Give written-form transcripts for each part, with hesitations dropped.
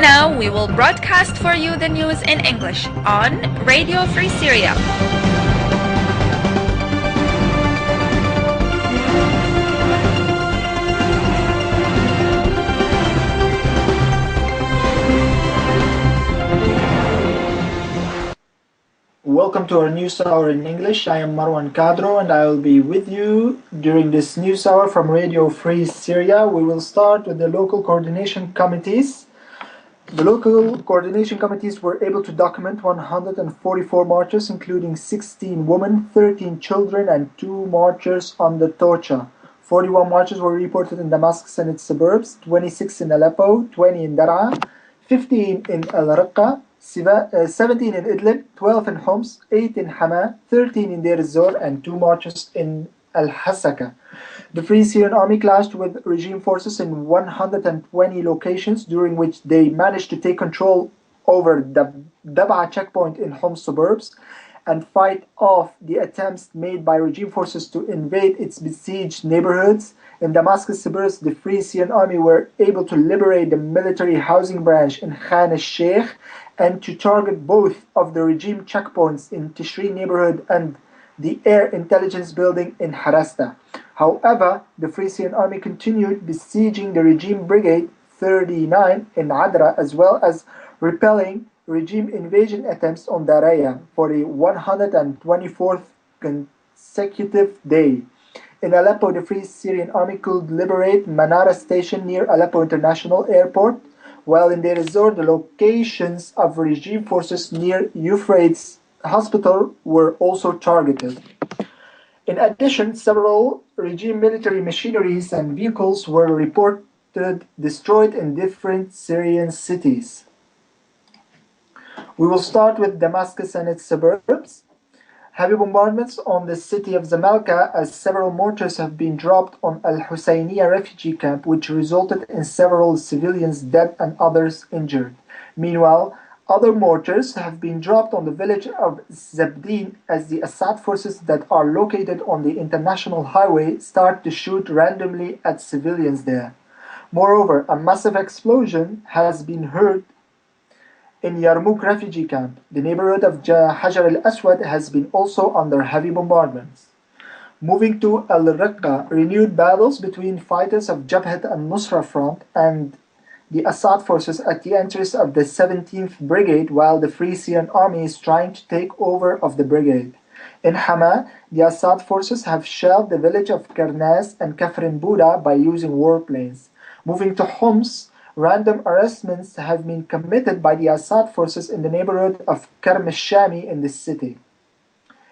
now we will broadcast for you the news in English on Radio Free Syria. Welcome to our news hour in English. I am Marwan Kadro and I will be with you during this news hour from Radio Free Syria. We will start with the local coordination committees. The local coordination committees were able to document 144 marches, including 16 women, 13 children, and 2 marchers on the Tocha. 41 marches were reported in Damascus and its suburbs, 26 in Aleppo, 20 in Dar'a, 15 in Al-Raqqa, 17 in Idlib, 12 in Homs, 8 in Hama, 13 in Deir ez-Zor, and 2 marches in Al-Hasaka. The Free Syrian Army clashed with regime forces in 120 locations, during which they managed to take control over the Dab'a checkpoint in Homs suburbs and fight off the attempts made by regime forces to invade its besieged neighborhoods. In Damascus suburbs, the Free Syrian Army were able to liberate the military housing branch in Khan al-Sheikh and to target both of the regime checkpoints in Tishrin neighborhood and the air intelligence building in Harasta. However, the Free Syrian Army continued besieging the regime brigade 39 in Adra, as well as repelling regime invasion attempts on Daraya for the 124th consecutive day. In Aleppo, the Free Syrian Army could liberate Manara station near Aleppo International Airport, while in Deir ez-Zor, the locations of regime forces near Euphrates Hospital were also targeted. In addition, several regime military machineries and vehicles were reported destroyed in different Syrian cities. We will start with Damascus and its suburbs. Heavy bombardments on the city of Zamalka as several mortars have been dropped on Al-Husayniya refugee camp, which resulted in several civilians dead and others injured. Meanwhile, other mortars have been dropped on the village of Zabdin as the Assad forces that are located on the international highway start to shoot randomly at civilians there. Moreover, a massive explosion has been heard in Yarmouk refugee camp. The neighborhood of Hajar al-Aswad has been also under heavy bombardments. Moving to Al-Raqqa, renewed battles between fighters of Jabhat al-Nusra Front and the Assad forces at the entrance of the 17th Brigade, while the Free Syrian Army is trying to take over of the brigade. In Hama, the Assad forces have shelled the village of Karnas and Kafrin Buda by using warplanes. Moving to Homs, random arrestments have been committed by the Assad forces in the neighborhood of Karm al-Shami in this city.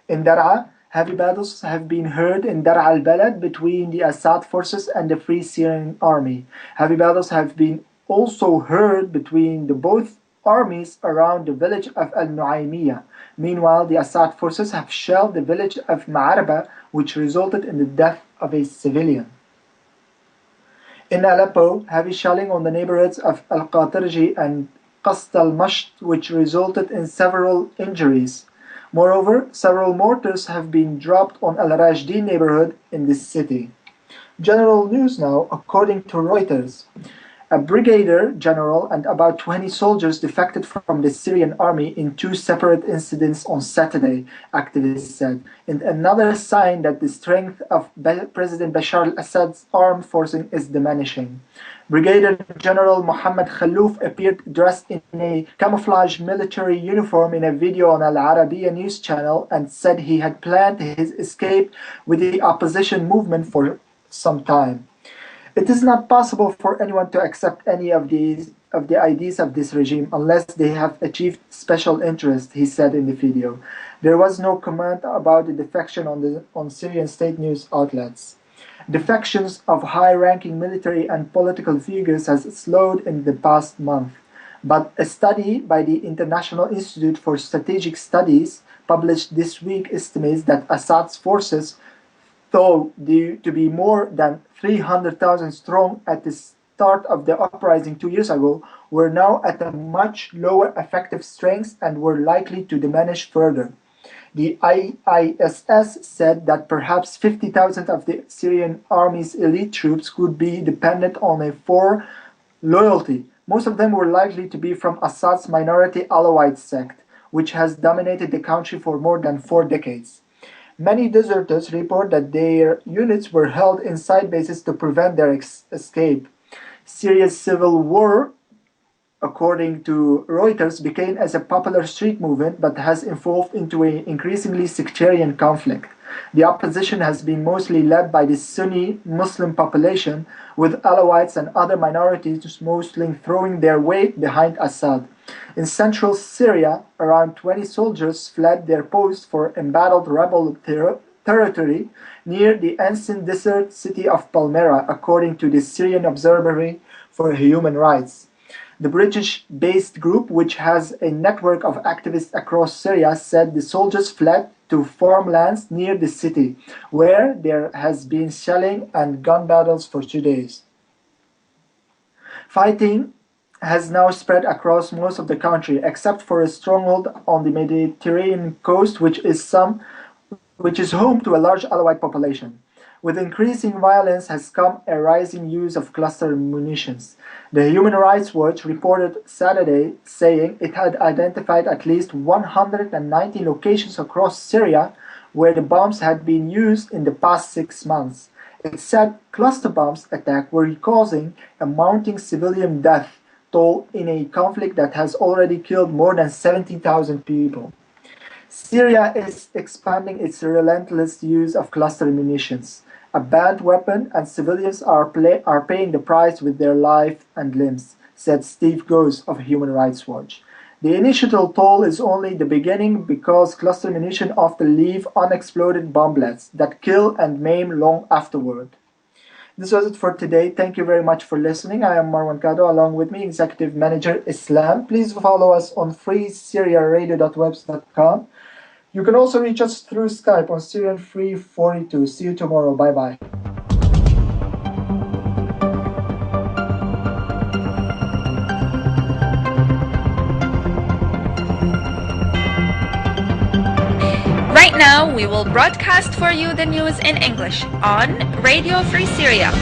In Dar'a, heavy battles have been heard in Dar'a al-Balad between the Assad forces and the Free Syrian Army. Heavy battles have been also heard between the both armies around the village of Al-Nu'aymiyah. Meanwhile, the Assad forces have shelled the village of Ma'araba, which resulted in the death of a civilian. In Aleppo, heavy shelling on the neighborhoods of Al-Qatirji and Qast al-Masht, which resulted in several injuries. Moreover, several mortars have been dropped on Al-Rajdin neighborhood in this city. General news now, according to Reuters. A brigadier general and about 20 soldiers defected from the Syrian army in 2 separate incidents on Saturday, activists said, in another sign that the strength of President Bashar al-Assad's armed forces is diminishing. Brigadier General Mohammed Khalouf appeared dressed in a camouflage military uniform in a video on Al Arabiya news channel and said he had planned his escape with the opposition movement for some time. It is not possible for anyone to accept any of the ideas of this regime unless they have achieved special interest, he said in the video. There was no comment about the defection on Syrian state news outlets. Defections of high-ranking military and political figures has slowed in the past month, but a study by the International Institute for Strategic Studies published this week estimates that Assad's forces, though due to be more than 300,000 strong at the start of the uprising 2 years ago, were now at a much lower effective strength and were likely to diminish further. The IISS said that perhaps 50,000 of the Syrian army's elite troops could be dependent on a for loyalty, Most of them were likely to be from Assad's minority Alawite sect, which has dominated the country for more than 4 decades. Many deserters report that their units were held inside bases to prevent their escape. Syria's civil war, according to Reuters, began as a popular street movement but has evolved into an increasingly sectarian conflict. The opposition has been mostly led by the Sunni Muslim population, with Alawites and other minorities mostly throwing their weight behind Assad. In central Syria, around 20 soldiers fled their posts for embattled rebel territory near the ancient desert city of Palmyra, according to the Syrian Observatory for Human Rights. The British-based group, which has a network of activists across Syria, said the soldiers fled to farmlands near the city, where there has been shelling and gun battles for 2 days. Fighting has now spread across most of the country, except for a stronghold on the Mediterranean coast, which is home to a large Alawite population. With increasing violence has come a rising use of cluster munitions. The Human Rights Watch reported Saturday saying it had identified at least 190 locations across Syria where the bombs had been used in the past 6 months. It said cluster bombs attacks were causing a mounting civilian death toll in a conflict that has already killed more than 70,000 people. Syria is expanding its relentless use of cluster munitions, a banned weapon, and civilians are paying the price with their life and limbs, said Steve Goes of Human Rights Watch. The initial toll is only the beginning because cluster munitions often leave unexploded bomblets that kill and maim long afterward. This was it for today. Thank you very much for listening. I am Marwan Kado, along with me, Executive Manager Islam. Please follow us on freesyriaradio.webs.com. You can also reach us through Skype on Syrian Free 42. See you tomorrow. Bye-bye. Right now, we will broadcast for you the news in English on Radio Free Syria.